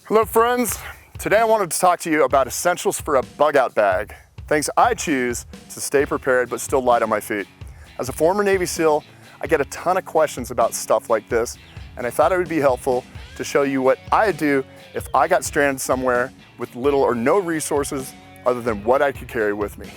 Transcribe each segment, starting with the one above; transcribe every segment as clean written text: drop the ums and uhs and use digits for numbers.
Hello friends, today I wanted to talk to you about essentials for a bug out bag. Things I choose to stay prepared but still light on my feet. As a former Navy SEAL, I get a ton of questions about stuff like this, and I thought it would be helpful to show you what I'd do if I got stranded somewhere with little or no resources other than what I could carry with me.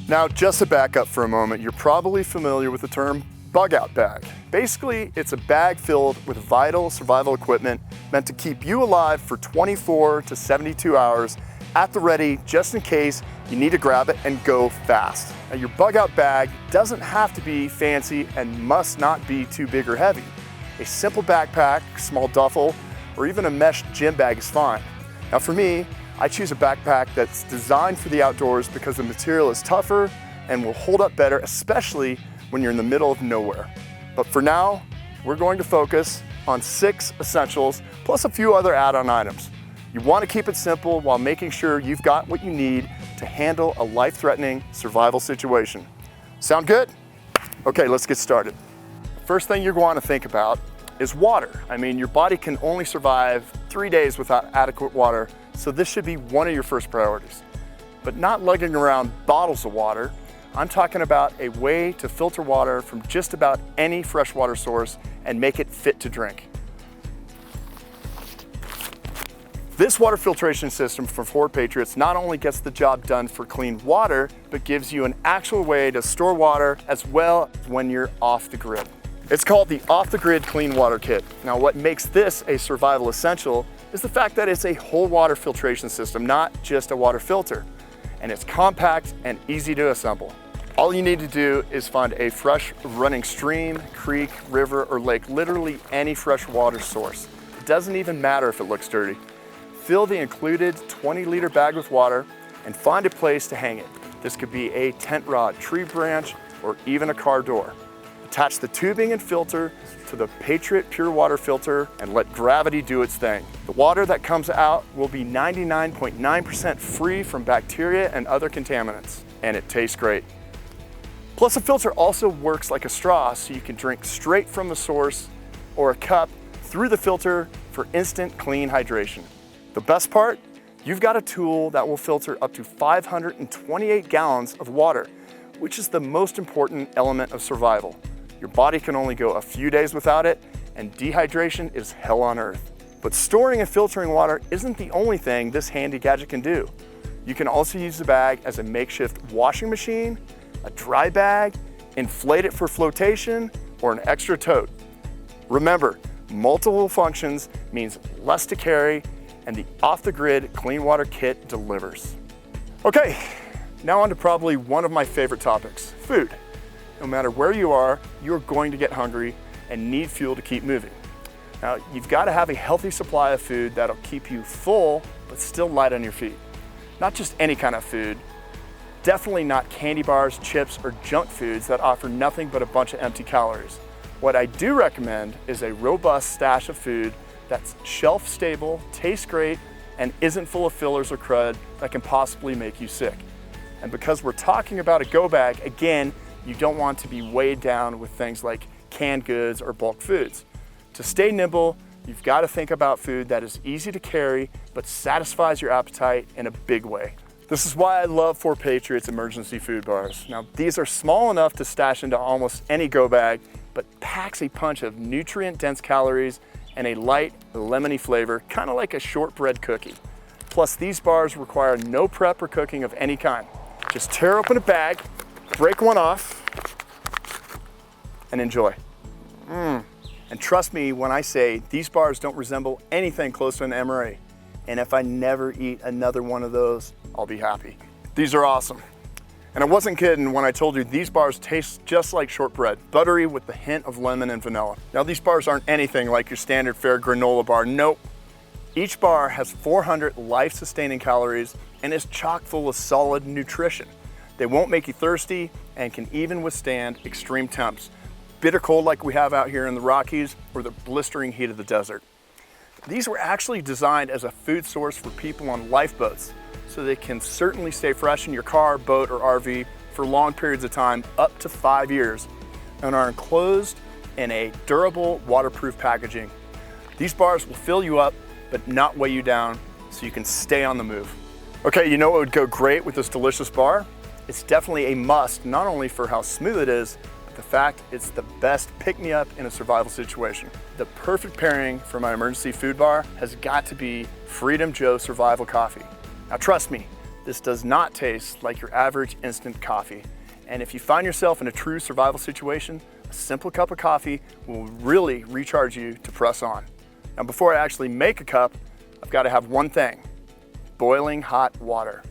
Now, just to back up for a moment, you're probably familiar with the term bug out bag. Basically, it's a bag filled with vital survival equipment meant to keep you alive for 24 to 72 hours at the ready, just in case you need to grab it and go fast. Now, your bug out bag doesn't have to be fancy and must not be too big or heavy. A simple backpack, small duffel, or even a mesh gym bag is fine. Now for me, I choose a backpack that's designed for the outdoors because the material is tougher and will hold up better, especially when you're in the middle of nowhere. But for now, we're going to focus on 6 essentials, plus a few other add-on items. You want to keep it simple while making sure you've got what you need to handle a life-threatening survival situation. Sound good? Okay, let's get started. First thing you're going to think about is water. I mean, your body can only survive 3 days without adequate water, so this should be one of your first priorities. But not lugging around bottles of water, I'm talking about a way to filter water from just about any freshwater source and make it fit to drink. This water filtration system from Fort Patriots not only gets the job done for clean water, but gives you an actual way to store water as well when you're off the grid. It's called the Off the Grid Clean Water Kit. Now, what makes this a survival essential is the fact that it's a whole water filtration system, not just a water filter. And it's compact and easy to assemble. All you need to do is find a fresh running stream, creek, river, or lake, literally any fresh water source. It doesn't even matter if it looks dirty. Fill the included 20-liter bag with water and find a place to hang it. This could be a tent rod, tree branch, or even a car door. Attach the tubing and filter to the Patriot Pure Water filter and let gravity do its thing. The water that comes out will be 99.9% free from bacteria and other contaminants, and it tastes great. Plus, the filter also works like a straw, so you can drink straight from the source or a cup through the filter for instant clean hydration. The best part? You've got a tool that will filter up to 528 gallons of water, which is the most important element of survival. Your body can only go a few days without it, and dehydration is hell on earth. But storing and filtering water isn't the only thing this handy gadget can do. You can also use the bag as a makeshift washing machine, a dry bag, inflate it for flotation, or an extra tote. Remember, multiple functions means less to carry, and the off-the-grid clean water kit delivers. Okay, now on to probably one of my favorite topics, food. No matter where you are, you're going to get hungry and need fuel to keep moving. Now, you've got to have a healthy supply of food that'll keep you full, but still light on your feet. Not just any kind of food, definitely not candy bars, chips, or junk foods that offer nothing but a bunch of empty calories. What I do recommend is a robust stash of food that's shelf stable, tastes great, and isn't full of fillers or crud that can possibly make you sick. And because we're talking about a go bag, again, you don't want to be weighed down with things like canned goods or bulk foods. To stay nimble, you've got to think about food that is easy to carry but satisfies your appetite in a big way. This is why I love Fort Patriots emergency food bars. Now, these are small enough to stash into almost any go bag, but packs a punch of nutrient-dense calories and a light, lemony flavor, kind of like a shortbread cookie. Plus, these bars require no prep or cooking of any kind. Just tear open a bag, break one off, and enjoy. And trust me when I say these bars don't resemble anything close to an MRE. And if I never eat another one of those, I'll be happy. These are awesome. And I wasn't kidding when I told you these bars taste just like shortbread, buttery with the hint of lemon and vanilla. Now, these bars aren't anything like your standard fare granola bar, nope. Each bar has 400 life-sustaining calories and is chock full of solid nutrition. They won't make you thirsty and can even withstand extreme temps, bitter cold like we have out here in the Rockies or the blistering heat of the desert. These were actually designed as a food source for people on lifeboats, so they can certainly stay fresh in your car, boat, or RV for long periods of time, up to 5 years, and are enclosed in a durable waterproof packaging. These bars will fill you up, but not weigh you down, so you can stay on the move. Okay, you know what would go great with this delicious bar? It's definitely a must, not only for how smooth it is, but the fact it's the best pick-me-up in a survival situation. The perfect pairing for my emergency food bar has got to be Freedom Joe Survival Coffee. Now trust me, this does not taste like your average instant coffee. And if you find yourself in a true survival situation, a simple cup of coffee will really recharge you to press on. Now before I actually make a cup, I've got to have one thing: boiling hot water.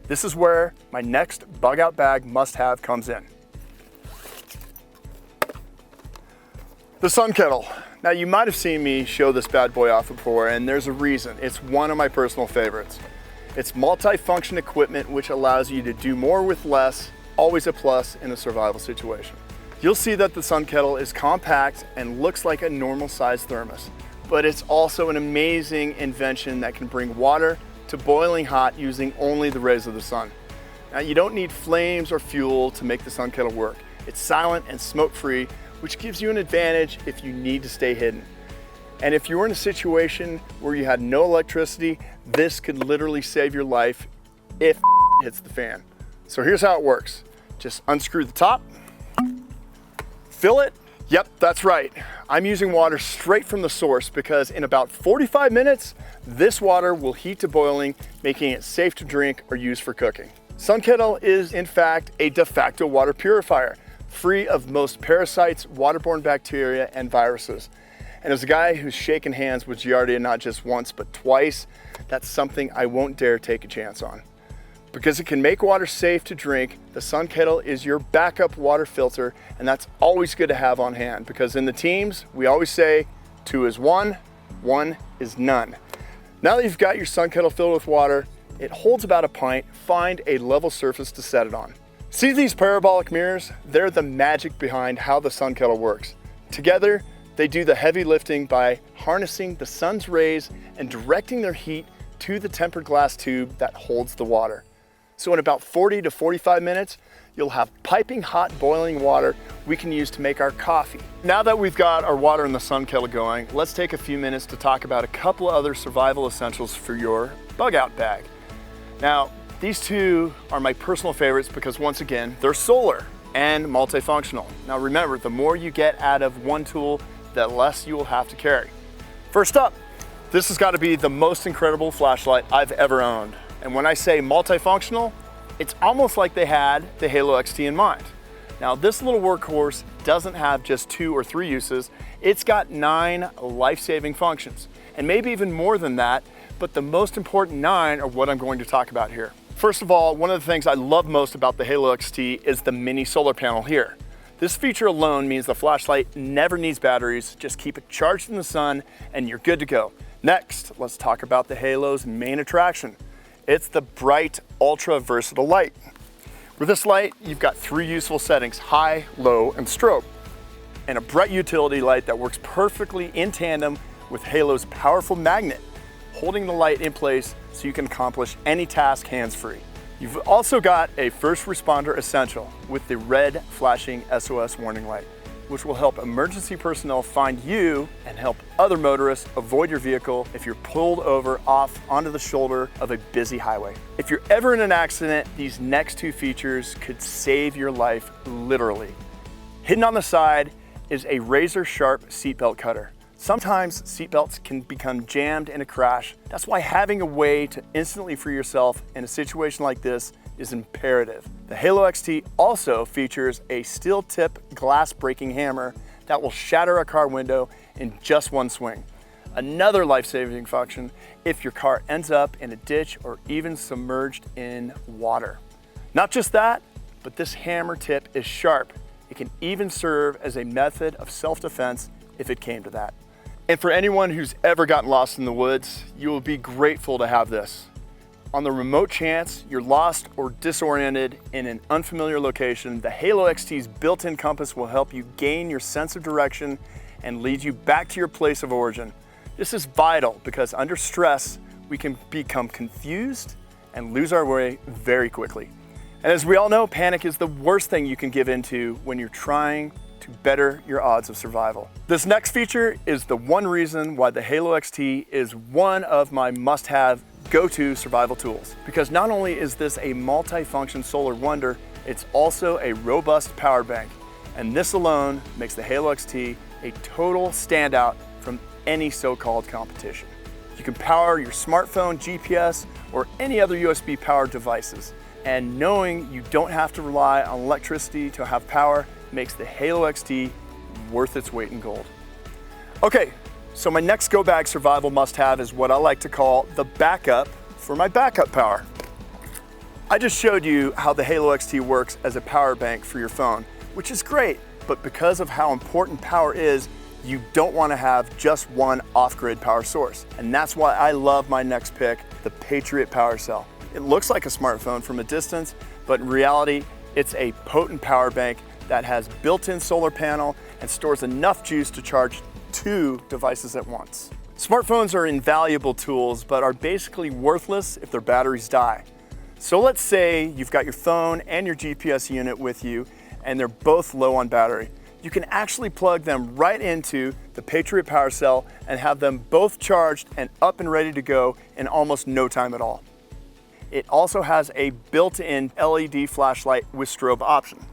This is where my next bug out bag must-have comes in. The Sun Kettle. Now you might have seen me show this bad boy off before, and there's a reason. It's one of my personal favorites. It's multi-function equipment which allows you to do more with less, always a plus in a survival situation. You'll see that the Sun Kettle is compact and looks like a normal sized thermos, but it's also an amazing invention that can bring water to boiling hot using only the rays of the sun. Now you don't need flames or fuel to make the Sun Kettle work. It's silent and smoke-free, which gives you an advantage if you need to stay hidden. And if you're in a situation where you had no electricity, this could literally save your life if hits the fan. So here's how it works. Just unscrew the top, fill it. Yep, that's right. I'm using water straight from the source because in about 45 minutes, this water will heat to boiling, making it safe to drink or use for cooking. Sun Kettle is in fact a de facto water purifier, free of most parasites, waterborne bacteria, and viruses. And as a guy who's shaken hands with Giardia not just once, but twice, that's something I won't dare take a chance on. Because it can make water safe to drink, the Sun Kettle is your backup water filter, and that's always good to have on hand, because in the teams, we always say 2 is 1, 1 is none. Now that you've got your Sun Kettle filled with water, it holds about a pint. Find a level surface to set it on. See these parabolic mirrors? They're the magic behind how the Sun Kettle works. Together, they do the heavy lifting by harnessing the sun's rays and directing their heat to the tempered glass tube that holds the water. So in about 40 to 45 minutes, you'll have piping hot boiling water we can use to make our coffee. Now that we've got our water in the Sun Kettle going, let's take a few minutes to talk about a couple of other survival essentials for your bug out bag. Now, these two are my personal favorites because once again, they're solar and multifunctional. Now remember, the more you get out of one tool, the less you will have to carry. First up, this has got to be the most incredible flashlight I've ever owned. And when I say multifunctional, it's almost like they had the Halo XT in mind. Now this little workhorse doesn't have just 2 or 3 uses, it's got 9 life-saving functions, and maybe even more than that, but the most important 9 are what I'm going to talk about here. First of all, one of the things I love most about the Halo XT is the mini solar panel here. This feature alone means the flashlight never needs batteries, just keep it charged in the sun and you're good to go. Next, let's talk about the Halo's main attraction. It's the bright, ultra versatile light. With this light, you've got 3 useful settings: high, low, and strobe. And a bright utility light that works perfectly in tandem with Halo's powerful magnet, holding the light in place so you can accomplish any task hands-free. You've also got a first responder essential with the red flashing SOS warning light, which will help emergency personnel find you and help other motorists avoid your vehicle if you're pulled over off onto the shoulder of a busy highway. If you're ever in an accident, these next 2 features could save your life literally. Hidden on the side is a razor-sharp seatbelt cutter. Sometimes seatbelts can become jammed in a crash. That's why having a way to instantly free yourself in a situation like this is imperative. The Halo XT also features a steel tip glass breaking hammer that will shatter a car window in just one swing. Another life-saving function if your car ends up in a ditch or even submerged in water. Not just that, but this hammer tip is sharp. It can even serve as a method of self-defense if it came to that. And for anyone who's ever gotten lost in the woods, you will be grateful to have this. On the remote chance you're lost or disoriented in an unfamiliar location, the Halo XT's built-in compass will help you gain your sense of direction and lead you back to your place of origin. This is vital because under stress, we can become confused and lose our way very quickly. And as we all know, panic is the worst thing you can give into when you're trying to better your odds of survival. This next feature is the one reason why the Halo XT is one of my must-have go-to survival tools. Because not only is this a multi-function solar wonder, it's also a robust power bank. And this alone makes the Halo XT a total standout from any so-called competition. You can power your smartphone, GPS, or any other USB powered devices. And knowing you don't have to rely on electricity to have power makes the Halo XT worth its weight in gold. Okay, so my next go bag survival must-have is what I like to call the backup for my backup power. I just showed you how the Halo XT works as a power bank for your phone, which is great, but because of how important power is, you don't want to have just one off-grid power source. And that's why I love my next pick, the Patriot Power Cell. It looks like a smartphone from a distance, but in reality, it's a potent power bank that has built-in solar panel and stores enough juice to charge 2 devices at once. Smartphones are invaluable tools, but are basically worthless if their batteries die. So let's say you've got your phone and your GPS unit with you, and they're both low on battery. You can actually plug them right into the Patriot Power Cell and have them both charged and up and ready to go in almost no time at all. It also has a built-in LED flashlight with strobe option.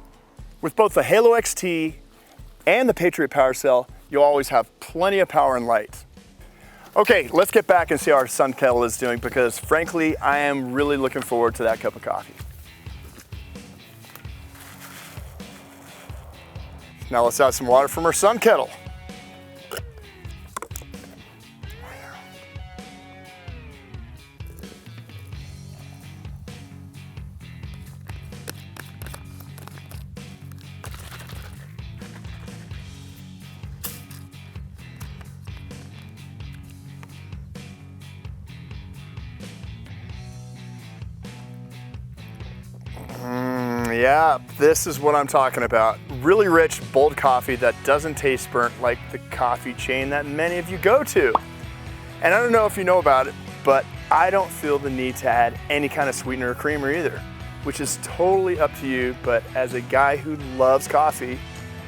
With both the Halo XT and the Patriot Power Cell, you'll always have plenty of power and light. Okay, let's get back and see how our sun kettle is doing, because frankly, I am really looking forward to that cup of coffee. Now let's add some water from our sun kettle. Yeah, this is what I'm talking about. Really rich, bold coffee that doesn't taste burnt like the coffee chain that many of you go to. And I don't know if you know about it, but I don't feel the need to add any kind of sweetener or creamer either, which is totally up to you. But as a guy who loves coffee,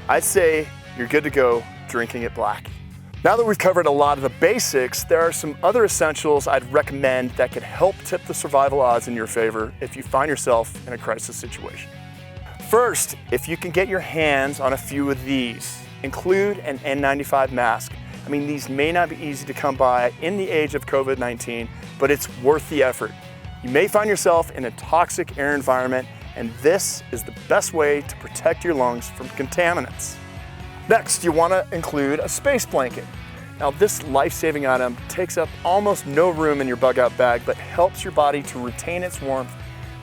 I'd say you're good to go drinking it black. Now that we've covered a lot of the basics, there are some other essentials I'd recommend that could help tip the survival odds in your favor if you find yourself in a crisis situation. First, if you can get your hands on a few of these, include an N95 mask. I mean, these may not be easy to come by in the age of COVID-19, but it's worth the effort. You may find yourself in a toxic air environment, and this is the best way to protect your lungs from contaminants. Next, you want to include a space blanket. Now, this life-saving item takes up almost no room in your bug-out bag, but helps your body to retain its warmth,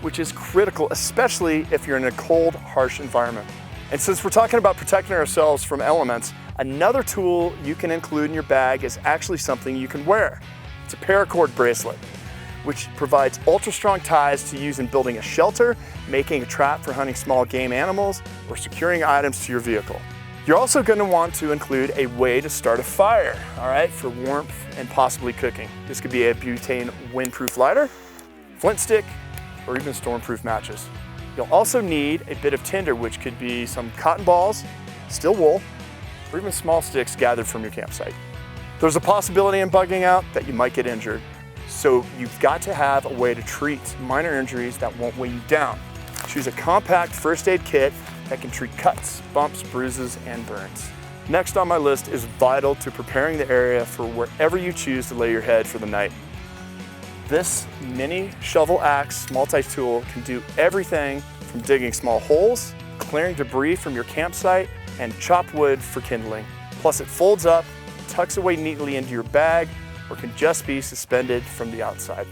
which is critical, especially if you're in a cold, harsh environment. And since we're talking about protecting ourselves from elements, another tool you can include in your bag is actually something you can wear. It's a PARACORD bracelet, which provides ultra-strong ties to use in building a shelter, making a trap for hunting small game animals, or securing items to your vehicle. You're also going to want to include a way to start a fire, all right, for warmth and possibly cooking. This could be a butane windproof lighter, flint stick, or even stormproof matches. You'll also need a bit of tinder, which could be some cotton balls, steel wool, or even small sticks gathered from your campsite. There's a possibility in bugging out that you might get injured, so you've got to have a way to treat minor injuries that won't weigh you down. Choose a compact first aid kit that can treat cuts, bumps, bruises, and burns. Next on my list is vital to preparing the area for wherever you choose to lay your head for the night. This mini shovel axe multi-tool can do everything from digging small holes, clearing debris from your campsite, and chop wood for kindling. Plus it folds up, tucks away neatly into your bag, or can just be suspended from the outside.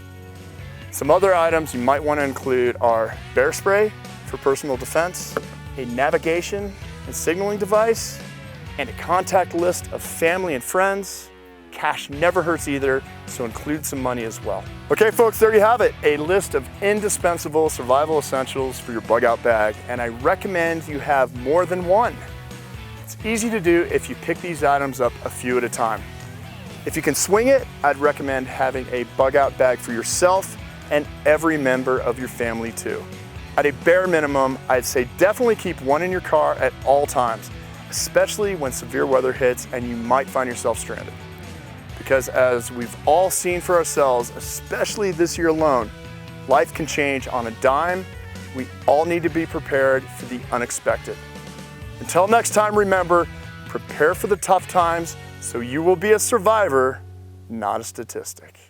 Some other items you might want to include are bear spray for personal defense, a navigation and signaling device, and a contact list of family and friends. Cash never hurts either, so include some money as well. Okay folks, there you have it, a list of indispensable survival essentials for your bug out bag, and I recommend you have more than one. It's easy to do if you pick these items up a few at a time. If you can swing it, I'd recommend having a bug out bag for yourself and every member of your family too. At a bare minimum, I'd say definitely keep one in your car at all times, especially when severe weather hits and you might find yourself stranded. Because as we've all seen for ourselves, especially this year alone, life can change on a dime. We all need to be prepared for the unexpected. Until next time, remember, prepare for the tough times so you will be a survivor, not a statistic.